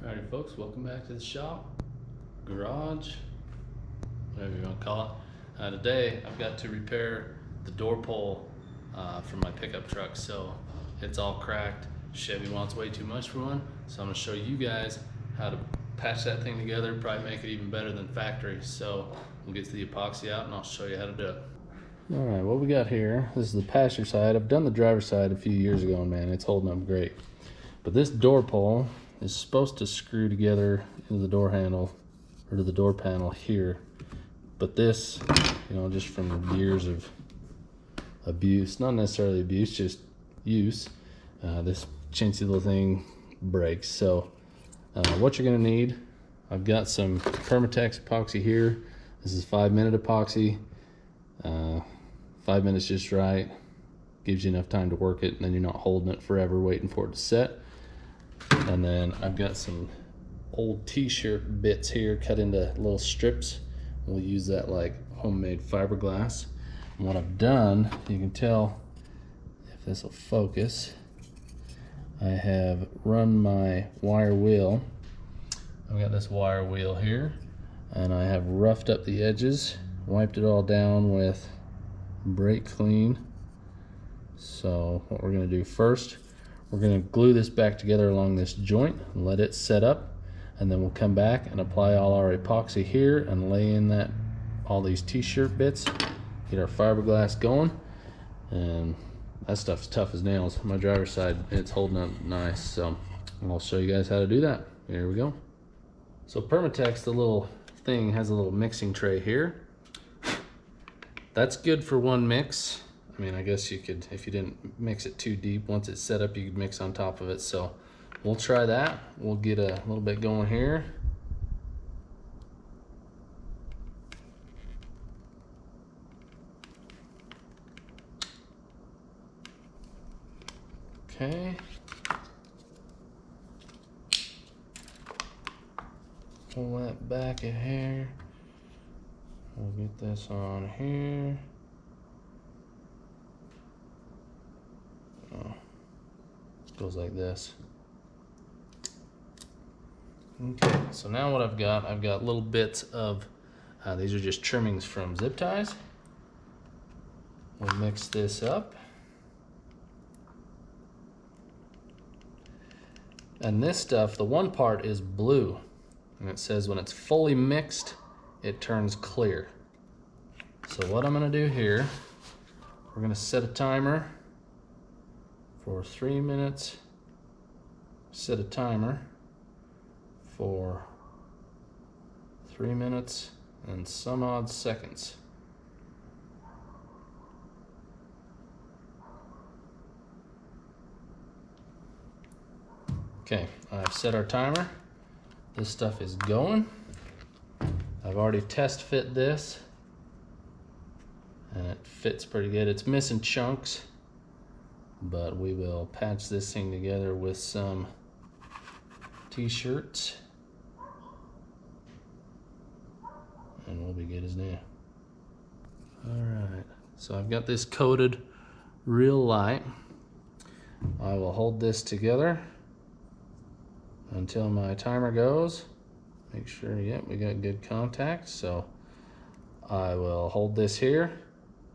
Alrighty folks, welcome back to the shop, garage, whatever you want to call it. Today I've got to repair the door pole for my pickup truck. So it's all cracked. Chevy wants way too much for one. So I'm going to show you guys how to patch that thing together, probably make it even better than factory. So we'll get to the epoxy out and I'll show you how to do it. Alright, what we got here, this is the passenger side. I've done the driver's side a few years ago and man, it's holding up great. But this door pole is supposed to screw together into the door handle or to the door panel here. But this, just from years of abuse, not necessarily abuse, just use, this chintzy little thing breaks. So what you're gonna need, I've got some Permatex epoxy here. This is 5-minute epoxy. 5 minutes just right. Gives you enough time to work it, and then you're not holding it forever waiting for it to set. And then I've got some old t-shirt bits here cut into little strips. We'll use that like homemade fiberglass. And what I've done, you can tell if this will focus, I have run my wire wheel. I've got this wire wheel here, and I have roughed up the edges, wiped it all down with brake clean. So what we're going to do first, we're going to glue this back together along this joint and let it set up, and then we'll come back and apply all our epoxy here and lay in all these t-shirt bits, get our fiberglass going. And that stuff's tough as nails. My driver's side, it's holding up nice, so I'll show you guys how to do that. Here we go. So Permatex, the little thing, has a little mixing tray here. That's good for one mix. I mean, I guess you could, if you didn't mix it too deep, once it's set up, you could mix on top of it. So we'll try that. We'll get a little bit going here. Okay. Pull that back a hair. We'll get this on here. Goes like this. Okay, so now what I've got little bits of, these are just trimmings from zip ties. We'll mix this up. And this stuff, the one part is blue, and it says when it's fully mixed, it turns clear. So what I'm gonna do here, we're gonna set a timer for 3 minutes, set a timer for 3 minutes and some odd seconds. Okay, I've set our timer. This stuff is going. I've already test fit this, and it fits pretty good. It's missing chunks, but we will patch this thing together with some t-shirts and we'll be good as new. Alright, so I've got this coated real light. I will hold this together until my timer goes. Make sure, yep, we got good contact. So I will hold this here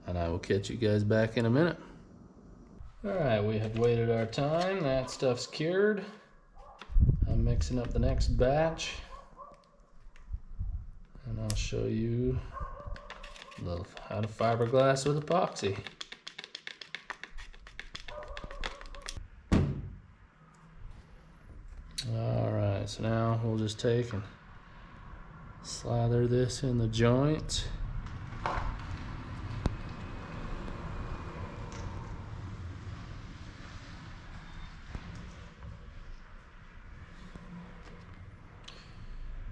and I will catch you guys back in a minute. Alright, we have waited our time. That stuff's cured. I'm mixing up the next batch, and I'll show you how to fiberglass with epoxy. Alright, so now we'll just take and slather this in the joint.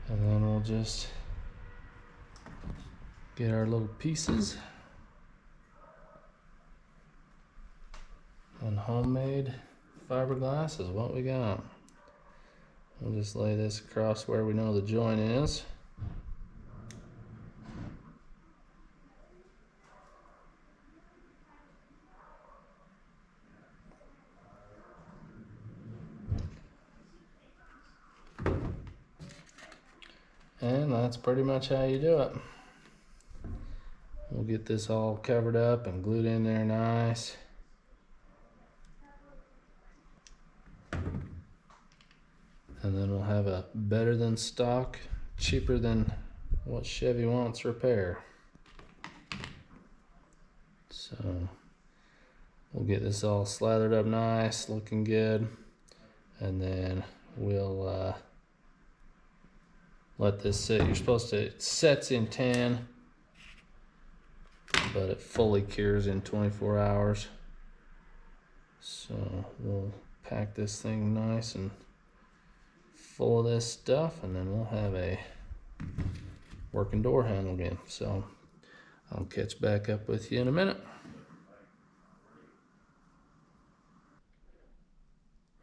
And then we'll just get our little pieces. And homemade fiberglass is what we got. We'll just lay this across where we know the joint is. And that's pretty much how you do it. We'll get this all covered up and glued in there nice. And then we'll have a better than stock, cheaper than what Chevy wants repair. So we'll get this all slathered up nice, looking good. And then we'll let this sit. You're supposed to, it sets in 10, but it fully cures in 24 hours. So we'll pack this thing nice and full of this stuff, and then we'll have a working door handle again. So I'll catch back up with you in a minute.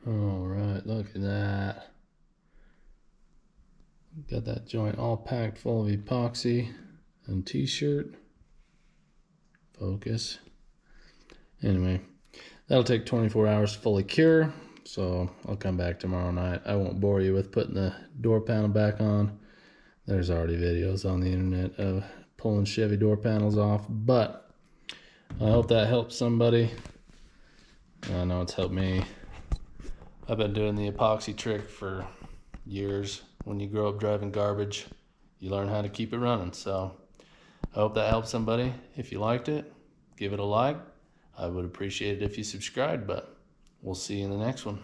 All right, look at that. Got that joint all packed full of epoxy and t-shirt. Focus. Anyway, that'll take 24 hours to fully cure. So I'll come back tomorrow night. I won't bore you with putting the door panel back on. There's already videos on the internet of pulling Chevy door panels off, but I hope that helps somebody. I know it's helped me. I've been doing the epoxy trick for years. When you grow up driving garbage, you learn how to keep it running. So I hope that helps somebody. If you liked it, give it a like. I would appreciate it if you subscribed, but we'll see you in the next one.